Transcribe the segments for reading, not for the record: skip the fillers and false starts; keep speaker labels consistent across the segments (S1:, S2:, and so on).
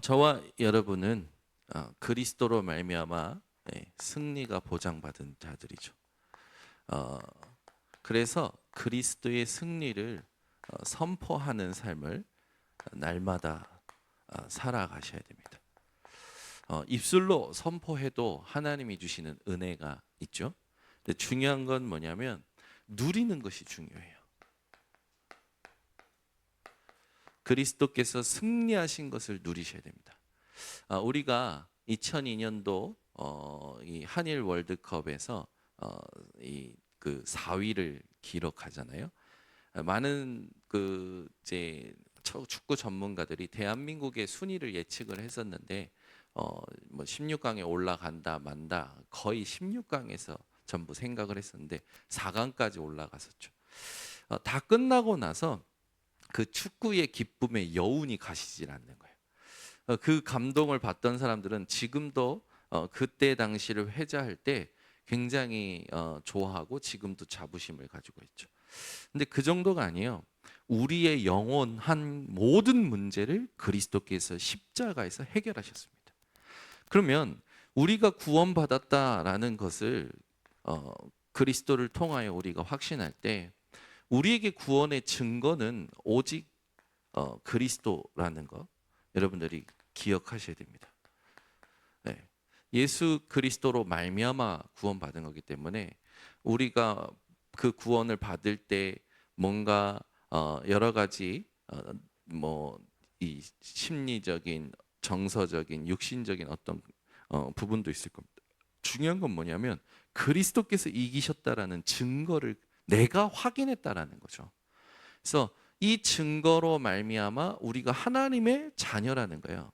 S1: 저와 여러분은 그리스도로 말미암아 승리가 보장받은 자들이죠. 어, 그래서 그리스도의 승리를 선포하는 삶을 날마다 살아가셔야 됩니다. 입술로 선포해도 하나님이 주시는 은혜가 있죠. 근데 중요한 건 뭐냐면 누리는 것이 중요해요. 그리스도께서 승리하신 것을 누리셔야 됩니다. 우리가 2002년도 이 한일 월드컵에서 그 4위를 기록하잖아요. 많은 그 이제 축구 전문가들이 대한민국의 순위를 예측을 했었는데 뭐 16강에 올라간다 만다 거의 16강에서 전부 생각을 했었는데 4강까지 올라갔었죠. 다 끝나고 나서 그 축구의 기쁨에 여운이 가시질 않는 거예요. 그 감동을 받던 사람들은 지금도 그때 당시를 회자할 때 굉장히 좋아하고 지금도 자부심을 가지고 있죠. 근데 그 정도가 아니에요. 우리의 영원한 모든 문제를 그리스도께서 십자가에서 해결하셨습니다. 그러면 우리가 구원받았다라는 것을 그리스도를 통하여 우리가 확신할 때 우리에게 구원의 증거는 오직 그리스도라는 거 여러분들이 기억하셔야 됩니다. 네. 예수 그리스도로 말미암아 구원받은 거기 때문에 우리가 그 구원을 받을 때 뭔가 여러 가지 뭐 이 심리적인, 정서적인, 육신적인 어떤 부분도 있을 겁니다. 중요한 건 뭐냐면 그리스도께서 이기셨다라는 증거를 내가 확인했다라는 거죠. 그래서 이 증거로 말미암아 우리가 하나님의 자녀라는 거예요.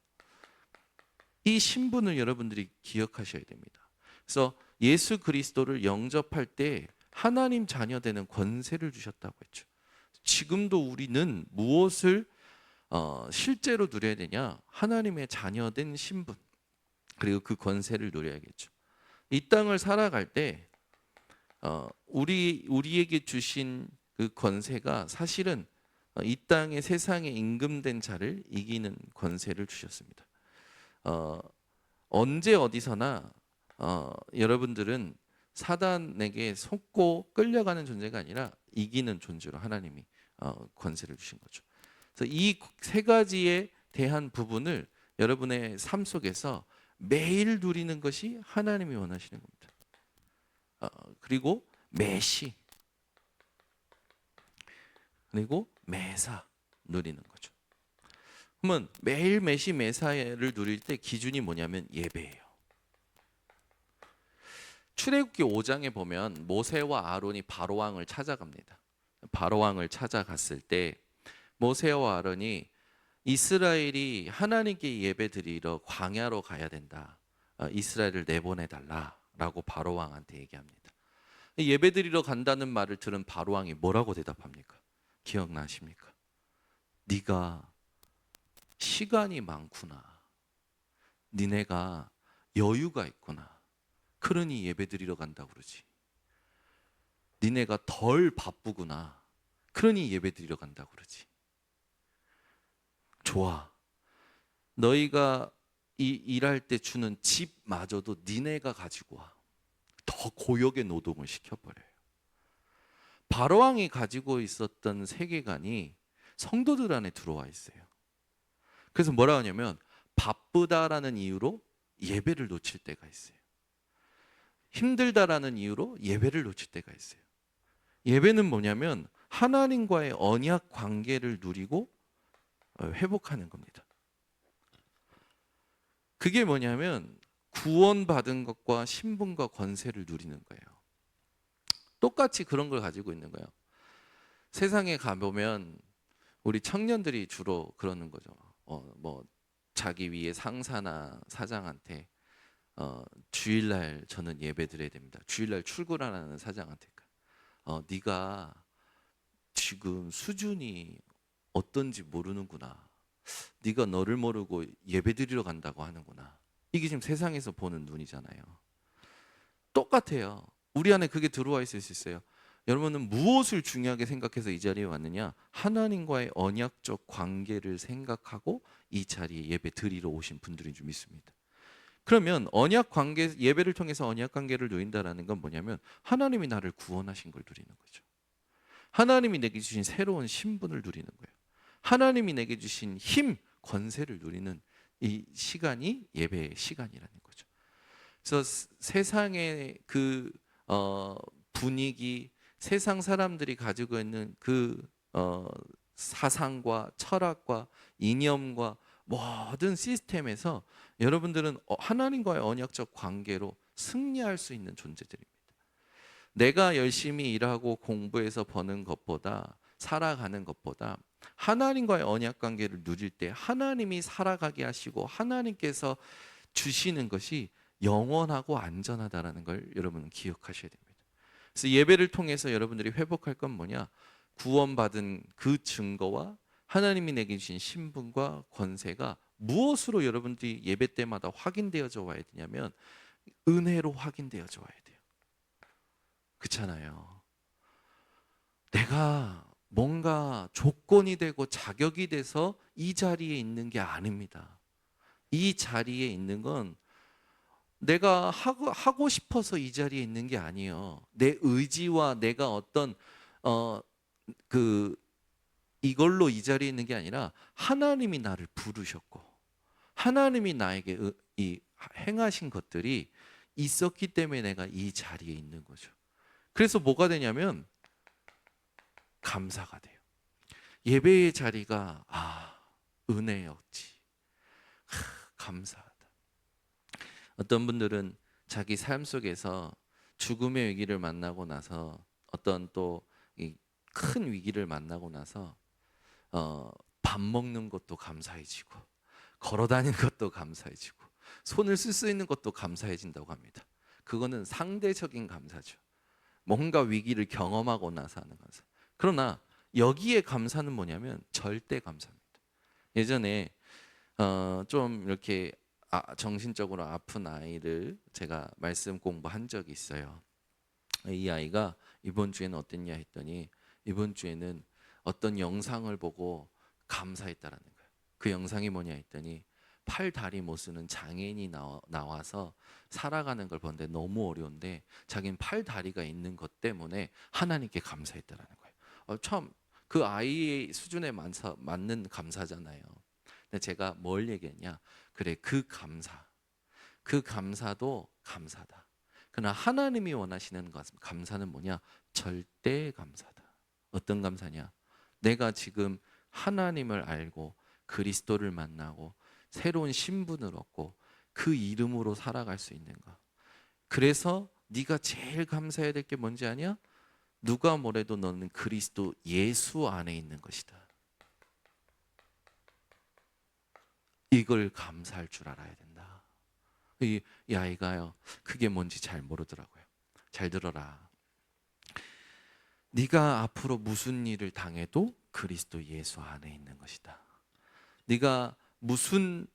S1: 이 신분을 여러분들이 기억하셔야 됩니다. 그래서 예수 그리스도를 영접할 때 하나님 자녀 되는 권세를 주셨다고 했죠. 지금도 우리는 무엇을 실제로 누려야 되냐? 하나님의 자녀된 신분 그리고 그 권세를 누려야겠죠. 이 땅을 살아갈 때 우리에게 주신 그 권세가 사실은 이 땅의 세상에 임금된 자를 이기는 권세를 주셨습니다. 언제 어디서나 여러분들은 사단에게 속고 끌려가는 존재가 아니라 이기는 존재로 하나님이 권세를 주신 거죠. 그래서 이 세 가지에 대한 부분을 여러분의 삶 속에서 매일 누리는 것이 하나님이 원하시는 겁니다. 그리고 매시 그리고 매사 누리는 거죠. 그러면 매일 매시 매사를 누릴 때 기준이 뭐냐면 예배예요. 출애굽기 5장에 보면 모세와 아론이 바로왕을 찾아갑니다. 바로왕을 찾아갔을 때 모세와 아론이 이스라엘이 하나님께 예배드리러 광야로 가야 된다. 이스라엘을 내보내달라라고 바로왕한테 얘기합니다. 예배드리러 간다는 말을 들은 바로왕이 뭐라고 대답합니까? 기억나십니까? 네가 시간이 많구나. 니네가 여유가 있구나. 그러니 예배드리러 간다고 그러지. 니네가 덜 바쁘구나. 그러니 예배드리러 간다고 그러지. 좋아. 너희가 일할 때 주는 집마저도 니네가 가지고 와. 더 고역의 노동을 시켜버려요. 바로왕이 가지고 있었던 세계관이 성도들 안에 들어와 있어요. 그래서 뭐라 하냐면 바쁘다라는 이유로 예배를 놓칠 때가 있어요. 힘들다라는 이유로 예배를 놓칠 때가 있어요. 예배는 뭐냐면 하나님과의 언약 관계를 누리고 회복하는 겁니다. 그게 뭐냐면 구원받은 것과 신분과 권세를 누리는 거예요. 똑같이 그런 걸 가지고 있는 거예요. 세상에 가보면 우리 청년들이 주로 그러는 거죠. 뭐 자기 위에 상사나 사장한테 주일날 저는 예배 드려야 됩니다. 주일날 출근하는 사장한테 네가 지금 수준이 어떤지 모르는구나. 네가 너를 모르고 예배 드리러 간다고 하는구나. 이게 지금 세상에서 보는 눈이잖아요. 똑같아요. 우리 안에 그게 들어와 있을 수 있어요. 여러분은 무엇을 중요하게 생각해서 이 자리에 왔느냐? 하나님과의 언약적 관계를 생각하고 이 자리에 예배 드리러 오신 분들인 줄 믿습니다. 그러면 언약 관계, 예배를 통해서 언약 관계를 누린다라는 건 뭐냐면 하나님이 나를 구원하신 걸 누리는 거죠. 하나님이 내게 주신 새로운 신분을 누리는 거예요. 하나님이 내게 주신 힘, 권세를 누리는 이 시간이 예배의 시간이라는 거죠. 그래서 세상의 그 분위기, 세상 사람들이 가지고 있는 그 사상과 철학과 이념과 모든 시스템에서 여러분들은 하나님과의 언약적 관계로 승리할 수 있는 존재들입니다. 내가 열심히 일하고 공부해서 버는 것보다, 살아가는 것보다 하나님과의 언약 관계를 누릴 때 하나님이 살아가게 하시고 하나님께서 주시는 것이 영원하고 안전하다라는 걸 여러분은 기억하셔야 됩니다. 그래서 예배를 통해서 여러분들이 회복할 건 뭐냐? 구원받은 그 증거와 하나님이 내게 주신 신분과 권세가 무엇으로 여러분들이 예배 때마다 확인되어져 와야 되냐면 은혜로 확인되어져 와야 돼요. 그렇잖아요. 내가 뭔가 조건이 되고 자격이 돼서 이 자리에 있는 게 아닙니다. 이 자리에 있는 건 내가 하고 싶어서 이 자리에 있는 게 아니에요. 내 의지와 내가 어떤 그 이걸로 이 자리에 있는 게 아니라 하나님이 나를 부르셨고 하나님이 나에게 이 행하신 것들이 있었기 때문에 내가 이 자리에 있는 거죠. 그래서 뭐가 되냐면 감사가 돼요. 예배의 자리가 은혜였지. 감사하다. 어떤 분들은 자기 삶 속에서 죽음의 위기를 만나고 나서 어떤 또 큰 위기를 만나고 나서 밥 먹는 것도 감사해지고 걸어 다니는 것도 감사해지고 손을 쓸 수 있는 것도 감사해진다고 합니다. 그거는 상대적인 감사죠. 뭔가 위기를 경험하고 나서 하는 감사. 그러나 여기에 감사는 뭐냐면 절대 감사입니다. 예전에 좀 이렇게 정신적으로 아픈 아이를 제가 말씀 공부한 적이 있어요. 이 아이가 이번 주에는 어땠냐 했더니 이번 주에는 어떤 영상을 보고 감사했다라는 거예요. 그 영상이 뭐냐 했더니 팔, 다리 못 쓰는 장애인이 나와서 살아가는 걸 보는데 너무 어려운데 자기는 팔, 다리가 있는 것 때문에 하나님께 감사했다라는 거예요. 참 그 아이의 수준에 맞는 감사잖아요. 근데 제가 뭘 얘기했냐? 그래, 그 감사도 감사다. 그러나 하나님이 원하시는 감사는 뭐냐? 절대 감사다. 어떤 감사냐? 내가 지금 하나님을 알고 그리스도를 만나고 새로운 신분을 얻고 그 이름으로 살아갈 수 있는 것. 그래서 네가 제일 감사해야 될 게 뭔지 아냐? 누가 뭐래도 너는 그리스도 예수 안에 있는 것이다. 이걸 감사할 줄 알아야 된다. 이 아이가요, 그게 뭔지 잘 모르더라고요. 잘 들어라. 네가 앞으로 무슨 일을 당해도 그리스도 예수 안에 있는 것이다. 네가 무슨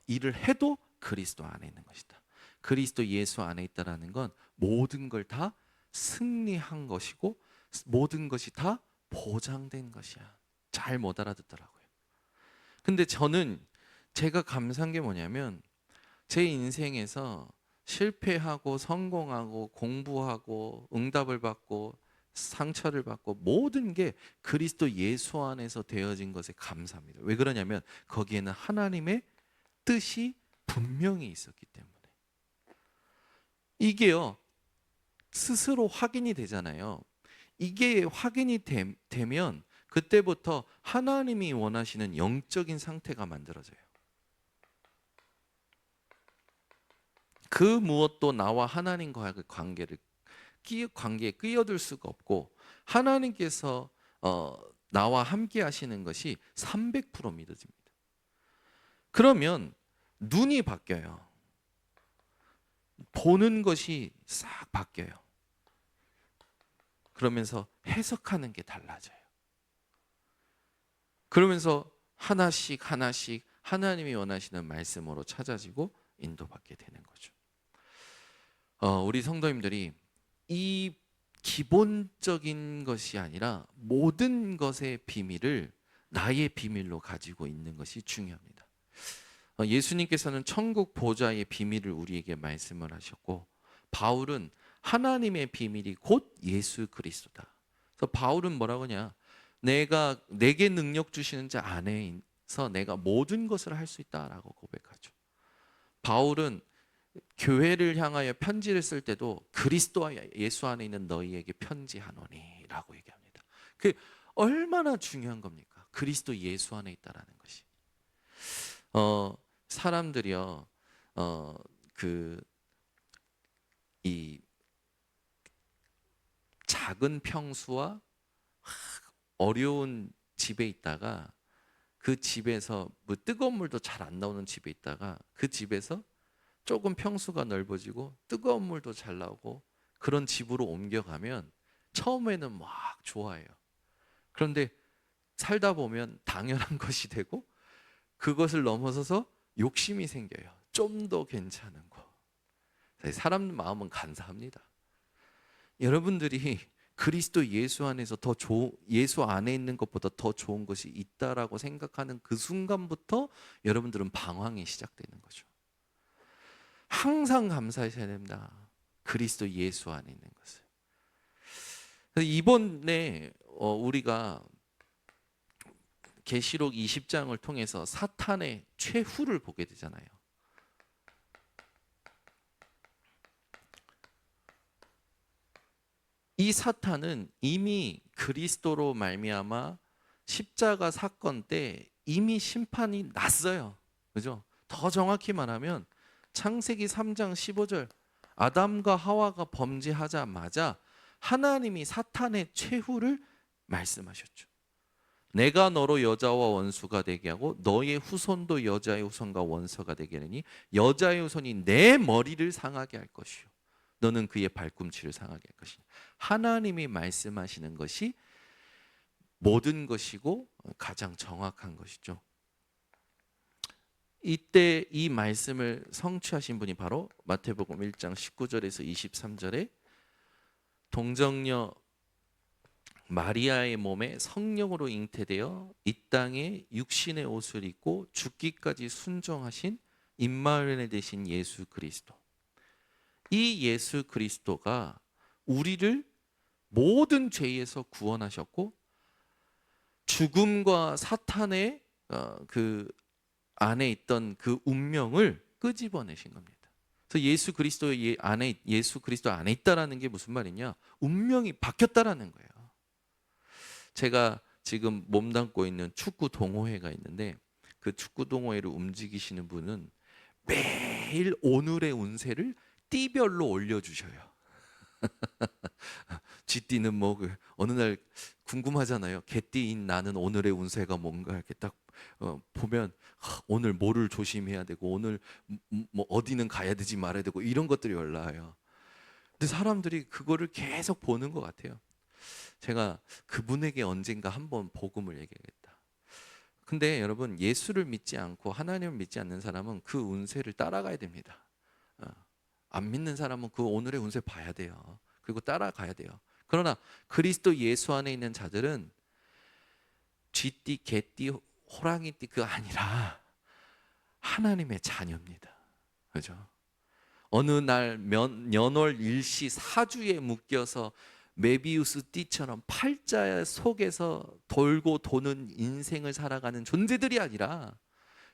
S1: 일을 해도 그리스도 안에 있는 것이다. 그리스도 예수 안에 있다라는 건 모든 걸 다 승리한 것이고 모든 것이 다 보장된 것이야. 잘 못 알아듣더라고요. 근데 저는 제가 감사한 게 뭐냐면 제 인생에서 실패하고 성공하고 공부하고 응답을 받고 상처를 받고 모든 게 그리스도 예수 안에서 되어진 것에 감사합니다. 왜 그러냐면 거기에는 하나님의 뜻이 분명히 있었기 때문에. 이게요 스스로 확인이 되잖아요. 이게 확인이 되면 그때부터 하나님이 원하시는 영적인 상태가 만들어져요. 그 무엇도 나와 하나님과의 관계에 끼어들 수가 없고 하나님께서 나와 함께 하시는 것이 300% 믿어집니다. 그러면 눈이 바뀌어요. 보는 것이 싹 바뀌어요. 그러면서 해석하는 게 달라져요. 그러면서 하나씩 하나님이 원하시는 말씀으로 찾아지고 인도받게 되는 거죠. 우리 성도님들이 이 기본적인 것이 아니라 모든 것의 비밀을 나의 비밀로 가지고 있는 것이 중요합니다. 예수님께서는 천국 보좌의 비밀을 우리에게 말씀을 하셨고, 바울은 하나님의 비밀이 곧 예수 그리스도다. 그래서 바울은 뭐라고 하냐? 내게 능력 주시는 자 안에서 내가 모든 것을 할 수 있다라고 고백하죠. 바울은 교회를 향하여 편지를 쓸 때도 그리스도와 예수 안에 있는 너희에게 편지하노니라고 얘기합니다. 그 얼마나 중요한 겁니까? 그리스도 예수 안에 있다라는 것이. 사람들이요, 이 작은 평수와 어려운 집에 있다가 그 집에서 뭐 뜨거운 물도 잘 안 나오는 집에 있다가 그 집에서 조금 평수가 넓어지고 뜨거운 물도 잘 나오고 그런 집으로 옮겨가면 처음에는 막 좋아해요. 그런데 살다 보면 당연한 것이 되고 그것을 넘어서서 욕심이 생겨요. 좀 더 괜찮은 거. 사람 마음은 간사합니다. 여러분들이 그리스도 예수 안에서 예수 안에 있는 것보다 더 좋은 것이 있다라고 생각하는 그 순간부터 여러분들은 방황이 시작되는 거죠. 항상 감사하셔야 됩니다. 그리스도 예수 안에 있는 것을. 이번에 우리가 계시록 20장을 통해서 사탄의 최후를 보게 되잖아요. 이 사탄은 이미 그리스도로 말미암아 십자가 사건 때 이미 심판이 났어요. 그죠? 더 정확히 말하면 창세기 3장 15절 아담과 하와가 범죄하자마자 하나님이 사탄의 최후를 말씀하셨죠. 내가 너로 여자와 원수가 되게 하고 너의 후손도 여자의 후손과 원수가 되게 하니 여자의 후손이 내 머리를 상하게 할 것이요 너는 그의 발꿈치를 상하게 할 것이니. 하나님이 말씀하시는 것이 모든 것이고 가장 정확한 것이죠. 이때 이 말씀을 성취하신 분이 바로 마태복음 1장 19절에서 23절에 동정녀 마리아의 몸에 성령으로 잉태되어 이 땅에 육신의 옷을 입고 죽기까지 순종하신 임마누엘 되신 예수 그리스도. 이 예수 그리스도가 우리를 모든 죄에서 구원하셨고 죽음과 사탄의 그 안에 있던 그 운명을 끄집어내신 겁니다. 그래서 예수 그리스도 안에 있다라는 게 무슨 말이냐? 운명이 바뀌었다라는 거예요. 제가 지금 몸담고 있는 축구 동호회가 있는데 그 축구 동호회를 움직이시는 분은 매일 오늘의 운세를 띠별로 올려주셔요. 쥐띠는 뭐 어느 날 궁금하잖아요. 개띠인 나는 오늘의 운세가 뭔가 이렇게 딱 보면 오늘 뭐를 조심해야 되고 오늘 뭐 어디는 가야 되지 말아야 되고 이런 것들이 올라와요. 근데 사람들이 그거를 계속 보는 것 같아요. 제가 그분에게 언젠가 한번 복음을 얘기하겠다. 근데 여러분 예수를 믿지 않고 하나님을 믿지 않는 사람은 그 운세를 따라가야 됩니다. 안 믿는 사람은 그 오늘의 운세 봐야 돼요. 그리고 따라가야 돼요. 그러나 그리스도 예수 안에 있는 자들은 쥐띠, 개띠, 호랑이띠 그거 아니라 하나님의 자녀입니다. 그죠? 어느 날 년월 일시 사주에 묶여서 메비우스 띠처럼 팔자 속에서 돌고 도는 인생을 살아가는 존재들이 아니라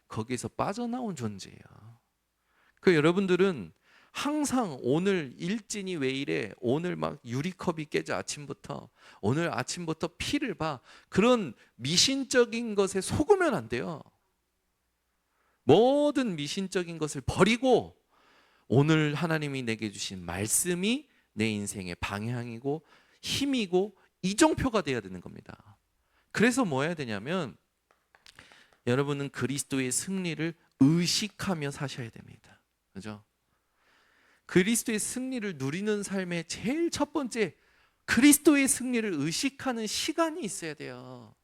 S1: 거기에서 빠져나온 존재예요. 그 여러분들은 항상 오늘 일진이 왜 이래? 오늘 막 유리컵이 깨져 아침부터 오늘 아침부터 피를 봐. 그런 미신적인 것에 속으면 안 돼요. 모든 미신적인 것을 버리고 오늘 하나님이 내게 주신 말씀이 내 인생의 방향이고 힘이고 이정표가 돼야 되는 겁니다. 그래서 뭐 해야 되냐면 여러분은 그리스도의 승리를 의식하며 사셔야 됩니다. 그죠? 그리스도의 승리를 누리는 삶의 제일 첫 번째 그리스도의 승리를 의식하는 시간이 있어야 돼요.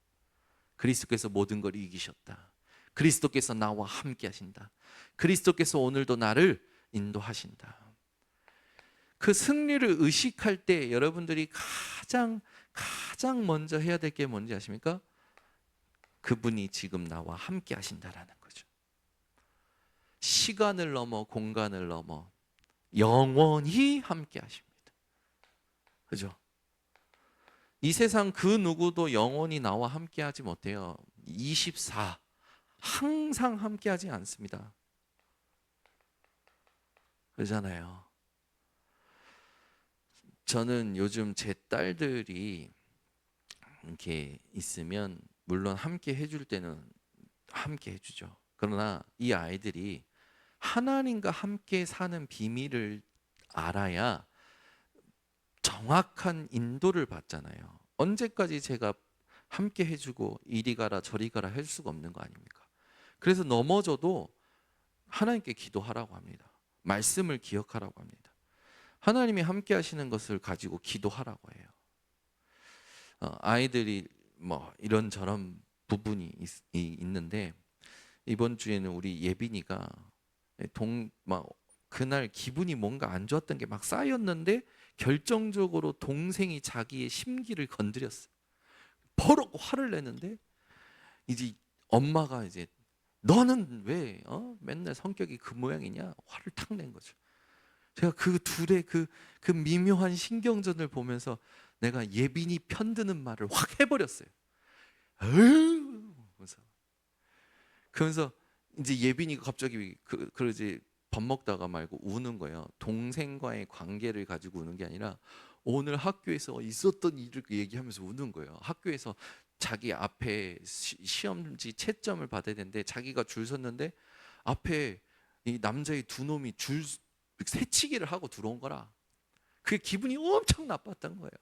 S1: 그리스도께서 모든 걸 이기셨다. 그리스도께서 나와 함께 하신다. 그리스도께서 오늘도 나를 인도하신다. 그 승리를 의식할 때 여러분들이 가장 먼저 해야 될 게 뭔지 아십니까? 그분이 지금 나와 함께 하신다라는 거죠. 시간을 넘어 공간을 넘어 영원히 함께 하십니다. 그죠? 이 세상 그 누구도 영원히 나와 함께 하지 못해요. 24 항상 함께 하지 않습니다. 그러잖아요. 저는 요즘 제 딸들이 이렇게 있으면 물론 함께 해줄 때는 함께 해주죠. 그러나 이 아이들이 하나님과 함께 사는 비밀을 알아야 정확한 인도를 받잖아요. 언제까지 제가 함께 해주고 이리 가라 저리 가라 할 수가 없는 거 아닙니까? 그래서 넘어져도 하나님께 기도하라고 합니다. 말씀을 기억하라고 합니다. 하나님이 함께 하시는 것을 가지고 기도하라고 해요. 아이들이 뭐 이런저런 부분이 있는데 이번 주에는 우리 예빈이가 막 그날 기분이 뭔가 안 좋았던 게 막 쌓였는데 결정적으로 동생이 자기의 심기를 건드렸어요. 버럭 화를 내는데 이제 엄마가 이제 너는 왜 맨날 성격이 그 모양이냐 화를 탁 낸 거죠. 제가 그 둘의 그 미묘한 신경전을 보면서 내가 예빈이 편드는 말을 확 해버렸어요. 그러면서 이제 예빈이가 갑자기 그러지 밥 먹다가 말고 우는 거예요. 동생과의 관계를 가지고 우는 게 아니라 오늘 학교에서 있었던 일을 얘기하면서 우는 거예요. 학교에서 자기 앞에 시험지 채점을 받아야 되는데 자기가 줄 섰는데 앞에 이 남자의 두 놈이 줄 새치기를 하고 들어온 거라. 그게 기분이 엄청 나빴던 거예요.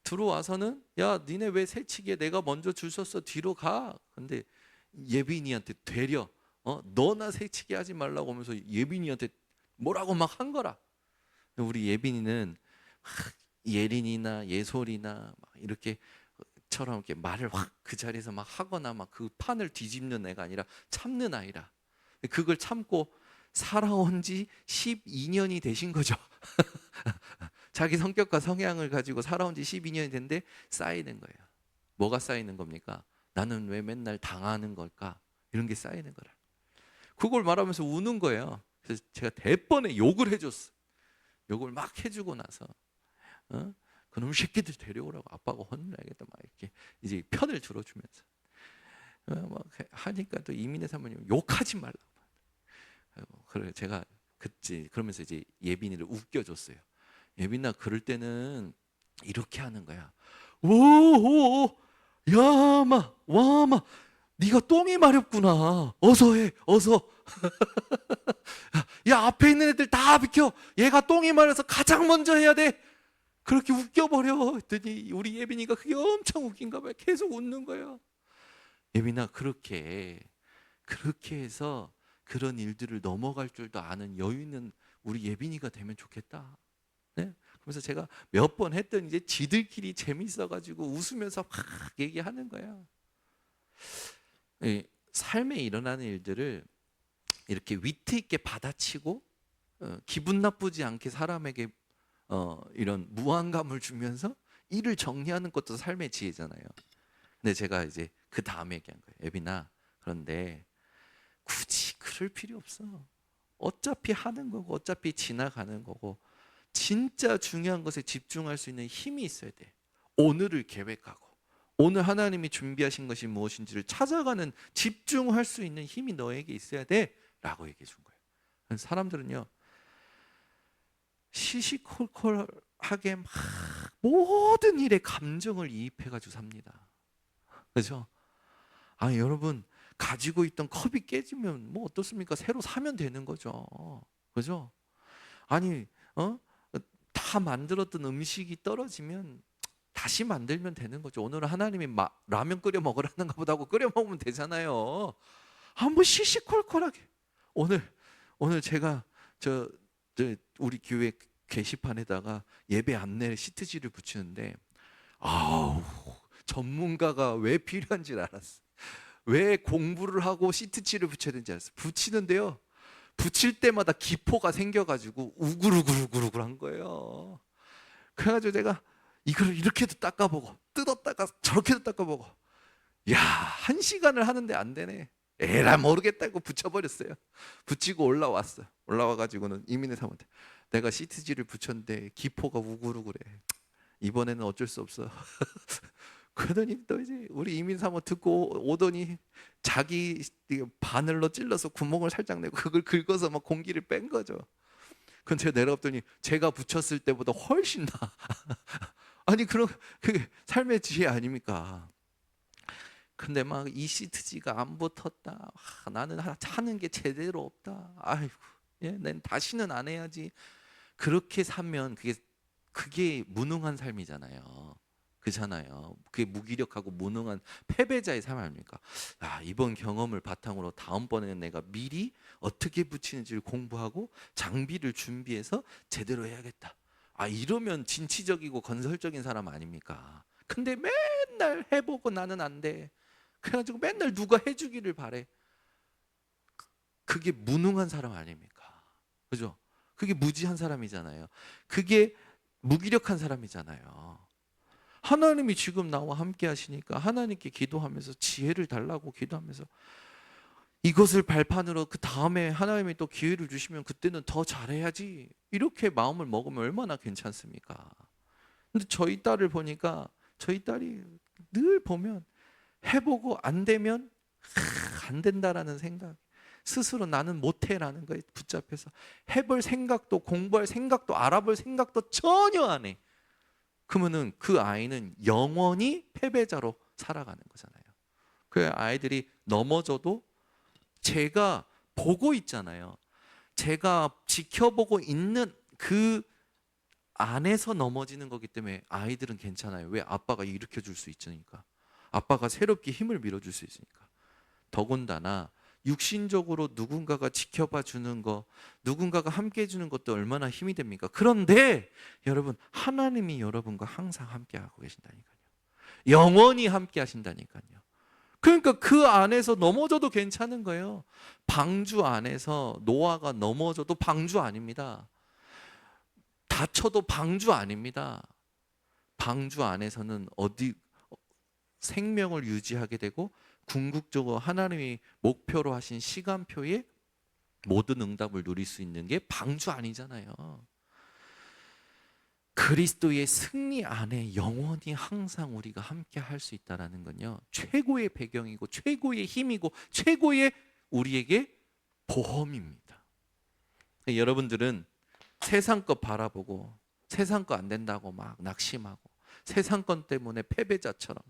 S1: 들어와서는 야 니네 왜 새치기에 내가 먼저 줄 섰어 뒤로 가. 근데 예빈이한테 되려 너나 새치기 하지 말라고 하면서 예빈이한테 뭐라고 막 한 거라. 우리 예빈이는 예린이나 예솔이나 막 이렇게 처럼 이렇게 말을 확 그 자리에서 막 하거나 막 그 판을 뒤집는 애가 아니라 참는 아이라. 그걸 참고 살아온 지 12년이 되신 거죠. 자기 성격과 성향을 가지고 살아온 지 12년이 됐는데 쌓이는 거예요. 뭐가 쌓이는 겁니까? 나는 왜 맨날 당하는 걸까? 이런 게 쌓이는 거라. 그걸 말하면서 우는 거예요. 그래서 제가 대번에 욕을 해줬어. 욕을 막 해주고 나서 그놈 새끼들 데려오라고 아빠가 혼나야겠다 막 이렇게 이제 편을 들어주면서 막 하니까 또 이민혜 사모님 욕하지 말라고. 그래 제가 그러면서 이제 예빈이를 웃겨줬어요. 예빈아 그럴 때는 이렇게 하는 거야. 오오 야마 와마 네가 똥이 마렵구나. 어서 해 어서. 야 앞에 있는 애들 다 비켜. 얘가 똥이 마려서 가장 먼저 해야 돼. 그렇게 웃겨버려 했더니 우리 예빈이가 그게 엄청 웃긴가 봐요. 계속 웃는 거예요. 예빈아 그렇게 해서 그런 일들을 넘어갈 줄도 아는 여유 있는 우리 예빈이가 되면 좋겠다. 네? 그래서 제가 몇 번 했더니 이제 지들끼리 재밌어가지고 웃으면서 막 얘기하는 거야. 삶에 일어나는 일들을 이렇게 위트 있게 받아치고 기분 나쁘지 않게 사람에게 이런 무안감을 주면서 일을 정리하는 것도 삶의 지혜잖아요. 근데 제가 이제 그 다음에 얘기한 거예요. 예빈아 그런데 굳이 그럴 필요 없어. 어차피 하는 거고 어차피 지나가는 거고 진짜 중요한 것에 집중할 수 있는 힘이 있어야 돼. 오늘을 계획하고 오늘 하나님이 준비하신 것이 무엇인지를 찾아가는 집중할 수 있는 힘이 너에게 있어야 돼 라고 얘기해 준 거예요. 사람들은요 시시콜콜하게 막 모든 일에 감정을 이입해가지고 삽니다. 그렇죠? 여러분 가지고 있던 컵이 깨지면 뭐 어떻습니까? 새로 사면 되는 거죠. 그죠? 아니, 다 만들었던 음식이 떨어지면 다시 만들면 되는 거죠. 오늘은 하나님이 라면 끓여 먹으라는 것보다 하고 끓여 먹으면 되잖아요. 한번 시시콜콜하게. 오늘 제가 저 우리 교회 게시판에다가 예배 안내 시트지를 붙이는데 전문가가 왜 필요한지 알았어. 왜 공부를 하고 시트지를 붙여야 되는지 알았어. 붙이는데요. 붙일 때마다 기포가 생겨가지고 우글우글한 거예요. 그래가지고 제가 이걸 이렇게도 닦아보고 뜯었다가 저렇게도 닦아보고 1시간을 하는데 안 되네. 에라 모르겠다고 붙여버렸어요. 붙이고 올라왔어요. 올라와가지고는 이민의 사모한테 내가 시트지를 붙였는데 기포가 우글우글해. 이번에는 어쩔 수 없어. 그러더니 또 이제 우리 이민 사모 듣고 오더니 자기 바늘로 찔러서 구멍을 살짝 내고 그걸 긁어서 막 공기를 뺀 거죠. 그건 제가 내려갔더니 제가 붙였을 때보다 훨씬 나. 아니 그럼 그게 삶의 지혜 아닙니까? 근데 막 이 시트지가 안 붙었다. 나는 하는 게 제대로 없다. 아이고, 예, 난 다시는 안 해야지. 그렇게 살면 그게 무능한 삶이잖아요. 그잖아요. 그게 무기력하고 무능한 패배자의 삶 아닙니까? 아, 이번 경험을 바탕으로 다음번에는 내가 미리 어떻게 붙이는지를 공부하고 장비를 준비해서 제대로 해야겠다. 아, 이러면 진취적이고 건설적인 사람 아닙니까? 근데 맨날 해보고 나는 안 돼. 그래가지고 맨날 누가 해주기를 바래. 그게 무능한 사람 아닙니까? 그죠? 그게 무지한 사람이잖아요. 그게 무기력한 사람이잖아요. 하나님이 지금 나와 함께 하시니까 하나님께 기도하면서 지혜를 달라고 기도하면서 이것을 발판으로 그 다음에 하나님이 또 기회를 주시면 그때는 더 잘해야지. 이렇게 마음을 먹으면 얼마나 괜찮습니까? 근데 저희 딸을 보니까 저희 딸이 늘 보면 해보고 안 되면 안 된다라는 생각, 스스로 나는 못해라는 거에 붙잡혀서 해볼 생각도 공부할 생각도 알아볼 생각도 전혀 안 해. 그러면은 그 아이는 영원히 패배자로 살아가는 거잖아요. 그 아이들이 넘어져도 제가 보고 있잖아요. 제가 지켜보고 있는 그 안에서 넘어지는 거기 때문에 아이들은 괜찮아요. 왜? 아빠가 일으켜 줄 수 있으니까. 아빠가 새롭게 힘을 밀어줄 수 있으니까. 더군다나 육신적으로 누군가가 지켜봐 주는 거, 누군가가 함께 해주는 것도 얼마나 힘이 됩니까? 그런데 여러분, 하나님이 여러분과 항상 함께 하고 계신다니까요. 영원히 함께 하신다니까요. 그러니까 그 안에서 넘어져도 괜찮은 거예요. 방주 안에서 노아가 넘어져도 방주 아닙니다. 다쳐도 방주 아닙니다. 방주 안에서는 생명을 유지하게 되고 궁극적으로 하나님이 목표로 하신 시간표에 모든 응답을 누릴 수 있는 게 방주 아니잖아요. 그리스도의 승리 안에 영원히 항상 우리가 함께 할 수 있다는 건요, 최고의 배경이고 최고의 힘이고 최고의 우리에게 보험입니다. 여러분들은 세상 것 바라보고 세상 거 안 된다고 막 낙심하고 세상 것 때문에 패배자처럼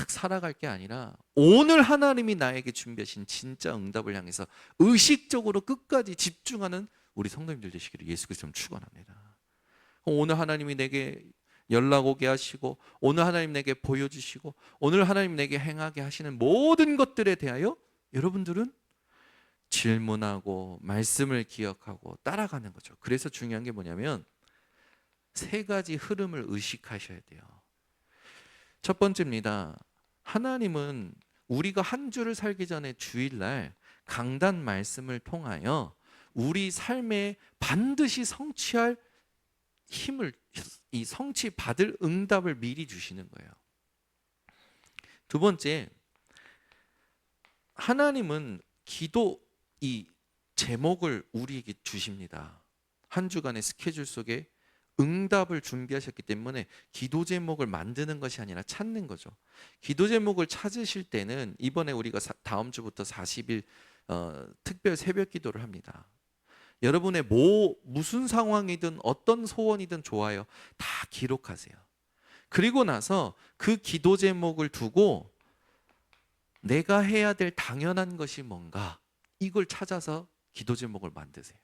S1: 살아갈 게 아니라 오늘 하나님이 나에게 준비하신 진짜 응답을 향해서 의식적으로 끝까지 집중하는 우리 성도님들 되시기를 예수 그리스도로 축원합니다. 오늘 하나님이 내게 연락 오게 하시고 오늘 하나님 내게 보여주시고 오늘 하나님 내게 행하게 하시는 모든 것들에 대하여 여러분들은 질문하고 말씀을 기억하고 따라가는 거죠. 그래서 중요한 게 뭐냐면 세 가지 흐름을 의식하셔야 돼요. 첫 번째입니다. 하나님은 우리가 한 주를 살기 전에 주일날 강단 말씀을 통하여 우리 삶에 반드시 성취할 힘을, 이 성취받을 응답을 미리 주시는 거예요. 두 번째, 하나님은 기도 이 제목을 우리에게 주십니다. 한 주간의 스케줄 속에 응답을 준비하셨기 때문에 기도 제목을 만드는 것이 아니라 찾는 거죠. 기도 제목을 찾으실 때는 이번에 우리가 다음 주부터 40일 특별 새벽 기도를 합니다. 여러분의 무슨 상황이든 어떤 소원이든 좋아요. 다 기록하세요. 그리고 나서 그 기도 제목을 두고 내가 해야 될 당연한 것이 뭔가 이걸 찾아서 기도 제목을 만드세요.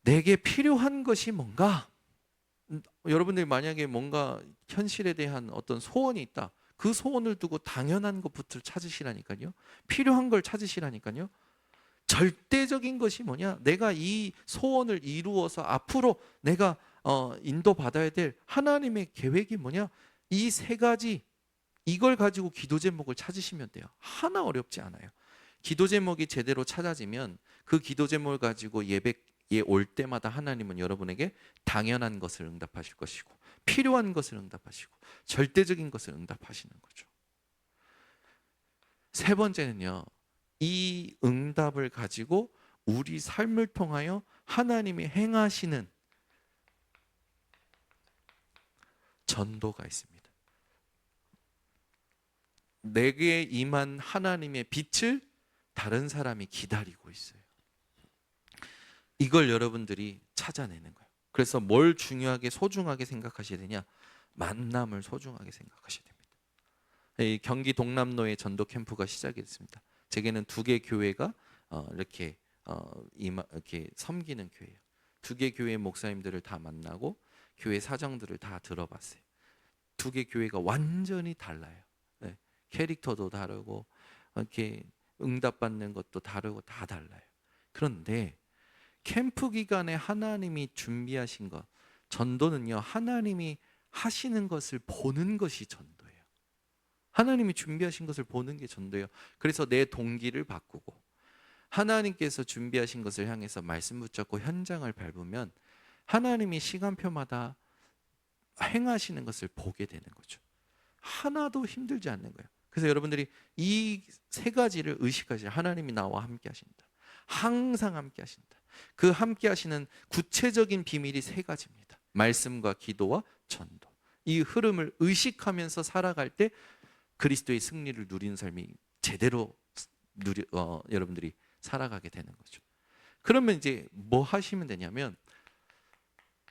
S1: 내게 필요한 것이 뭔가? 여러분들이 만약에 뭔가 현실에 대한 어떤 소원이 있다. 그 소원을 두고 당연한 것부터 찾으시라니까요. 필요한 걸 찾으시라니까요. 절대적인 것이 뭐냐? 내가 이 소원을 이루어서 앞으로 내가 인도받아야 될 하나님의 계획이 뭐냐? 이 세 가지, 이걸 가지고 기도 제목을 찾으시면 돼요. 하나 어렵지 않아요. 기도 제목이 제대로 찾아지면 그 기도 제목을 가지고 예배에 올 때마다 하나님은 여러분에게 당연한 것을 응답하실 것이고 필요한 것을 응답하시고 절대적인 것을 응답하시는 거죠. 세 번째는요, 이 응답을 가지고 우리 삶을 통하여 하나님이 행하시는 전도가 있습니다. 내게 임한 하나님의 빛을 다른 사람이 기다리고 있어요. 이걸 여러분들이 찾아내는 거예요. 그래서 뭘 중요하게 소중하게 생각하셔야 되냐? 만남을 소중하게 생각하셔야 됩니다. 이 경기 동남로에 전도 캠프가 시작이 됐습니다. 제게는 2개 교회가 이렇게 이렇게 섬기는 교회예요. 2개 교회 목사님들을 다 만나고 교회 사정들을 다 들어봤어요. 2개 교회가 완전히 달라요. 네. 캐릭터도 다르고 이렇게 응답받는 것도 다르고 다 달라요. 그런데 캠프 기간에 하나님이 준비하신 것, 전도는요, 하나님이 하시는 것을 보는 것이 전도예요. 하나님이 준비하신 것을 보는 게 전도예요. 그래서 내 동기를 바꾸고 하나님께서 준비하신 것을 향해서 말씀 붙잡고 현장을 밟으면 하나님이 시간표마다 행하시는 것을 보게 되는 거죠. 하나도 힘들지 않는 거예요. 그래서 여러분들이 이 3가지를 의식하세요. 하나님이 나와 함께 하신다. 항상 함께 하신다. 그 함께 하시는 구체적인 비밀이 3가지입니다. 말씀과 기도와 전도. 이 흐름을 의식하면서 살아갈 때 그리스도의 승리를 누리는 삶이 제대로 여러분들이 살아가게 되는 거죠. 그러면 이제 뭐 하시면 되냐면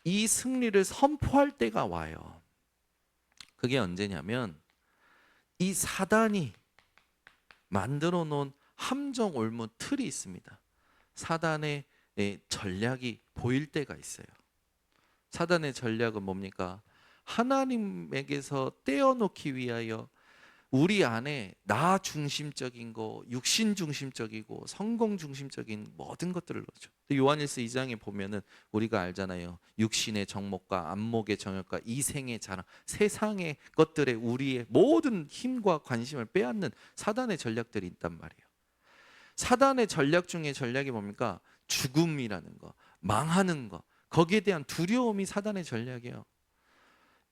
S1: 이 승리를 선포할 때가 와요. 그게 언제냐면 이 사단이 만들어 놓은 함정 올무 틀이 있습니다. 사단의 전략이 보일 때가 있어요. 사단의 전략은 뭡니까? 하나님에게서 떼어놓기 위하여 우리 안에 나 중심적인 거, 육신 중심적이고 성공 중심적인 모든 것들을 넣죠. 요한일서 2장에 보면은 우리가 알잖아요. 육신의 정욕과 안목의 정욕과 이생의 자랑, 세상의 것들에 우리의 모든 힘과 관심을 빼앗는 사단의 전략들이 있단 말이에요. 사단의 전략 중에 전략이 뭡니까? 죽음이라는 거, 망하는 거, 거기에 대한 두려움이 사단의 전략이에요.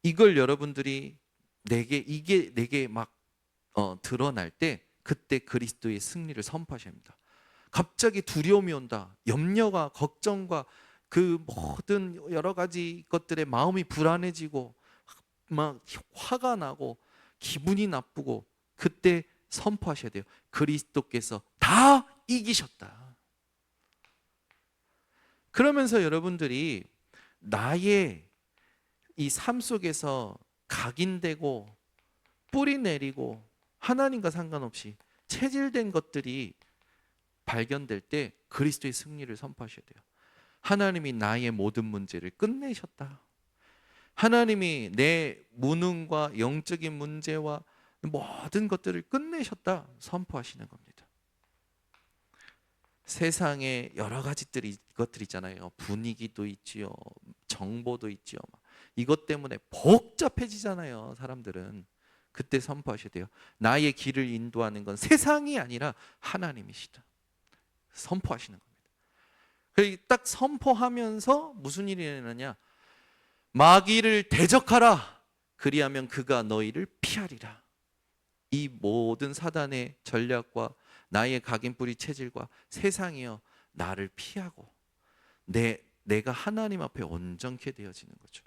S1: 이걸 여러분들이 이게 내게 막 드러날 때 그때 그리스도의 승리를 선포하셔야 합니다. 갑자기 두려움이 온다. 염려가 걱정과 그 모든 여러 가지 것들에 마음이 불안해지고 막 화가 나고 기분이 나쁘고 그때 선포하셔야 돼요. 그리스도께서 다 이기셨다. 그러면서 여러분들이 나의 이 삶 속에서 각인되고 뿌리 내리고 하나님과 상관없이 체질된 것들이 발견될 때 그리스도의 승리를 선포하셔야 돼요. 하나님이 나의 모든 문제를 끝내셨다. 하나님이 내 무능과 영적인 문제와 모든 것들을 끝내셨다 선포하시는 겁니다. 세상에 여러 가지들이 것들 있잖아요. 분위기도 있지요, 정보도 있지요. 이것 때문에 복잡해지잖아요. 사람들은. 그때 선포하셔야 돼요. 나의 길을 인도하는 건 세상이 아니라 하나님이시다. 선포하시는 겁니다. 딱 선포하면서 무슨 일이 일어나냐? 마귀를 대적하라. 그리하면 그가 너희를 피하리라. 이 모든 사단의 전략과 나의 각인뿌리 체질과 세상이여 나를 피하고 내가 하나님 앞에 온전케 되어지는 거죠.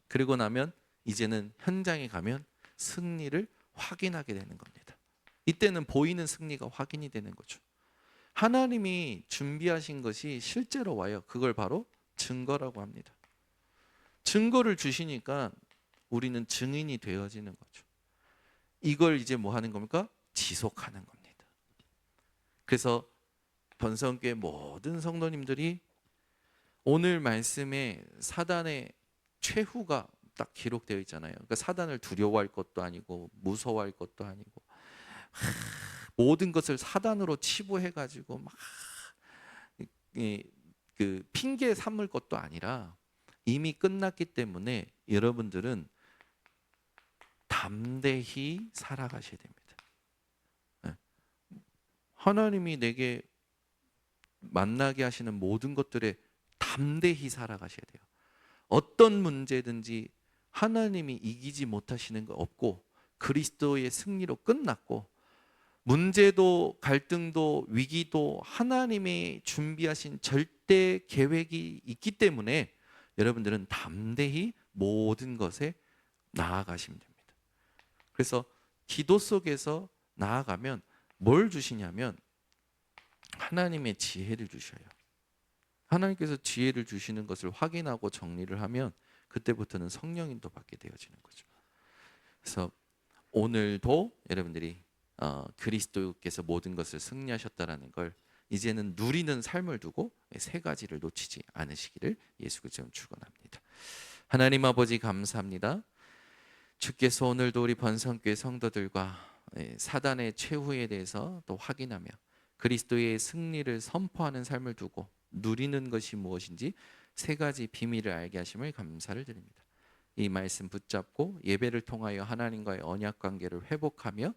S1: 그리고 나면 이제는 현장에 가면 승리를 확인하게 되는 겁니다. 이때는 보이는 승리가 확인이 되는 거죠. 하나님이 준비하신 것이 실제로 와요. 그걸 바로 증거라고 합니다. 증거를 주시니까 우리는 증인이 되어지는 거죠. 이걸 이제 뭐 하는 겁니까? 지속하는 겁니다. 그래서 번성교회 모든 성도님들이 오늘 말씀에 사단의 최후가 딱 기록되어 있잖아요. 그러니까 사단을 두려워할 것도 아니고 무서워할 것도 아니고 모든 것을 사단으로 치부해 가지고 막 그 핑계 삼을 것도 아니라 이미 끝났기 때문에 여러분들은 담대히 살아가셔야 됩니다. 하나님이 내게 만나게 하시는 모든 것들에 담대히 살아가셔야 돼요. 어떤 문제든지 하나님이 이기지 못하시는 거 없고 그리스도의 승리로 끝났고 문제도 갈등도 위기도 하나님이 준비하신 절대 계획이 있기 때문에 여러분들은 담대히 모든 것에 나아가시면 됩니다. 그래서 기도 속에서 나아가면 뭘 주시냐면 하나님의 지혜를 주셔요. 하나님께서 지혜를 주시는 것을 확인하고 정리를 하면 그때부터는 성령인도 받게 되어지는 거죠. 그래서 오늘도 여러분들이 그리스도께서 모든 것을 승리하셨다라는 걸 이제는 누리는 삶을 두고 세 가지를 놓치지 않으시기를 예수 그리스도로 축원합니다. 하나님 아버지 감사합니다. 주께서 오늘도 우리 번성교회 성도들과 사단의 최후에 대해서 또 확인하며 그리스도의 승리를 선포하는 삶을 두고 누리는 것이 무엇인지 세 가지 비밀을 알게 하심을 감사를 드립니다. 이 말씀 붙잡고 예배를 통하여 하나님과의 언약 관계를 회복하며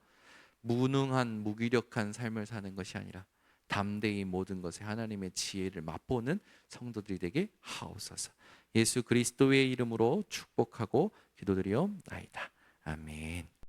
S1: 무능한 무기력한 삶을 사는 것이 아니라 담대히 모든 것에 하나님의 지혜를 맛보는 성도들이 되게 하옵소서. 예수 그리스도의 이름으로 축복하고 기도드리옵나이다. 아멘.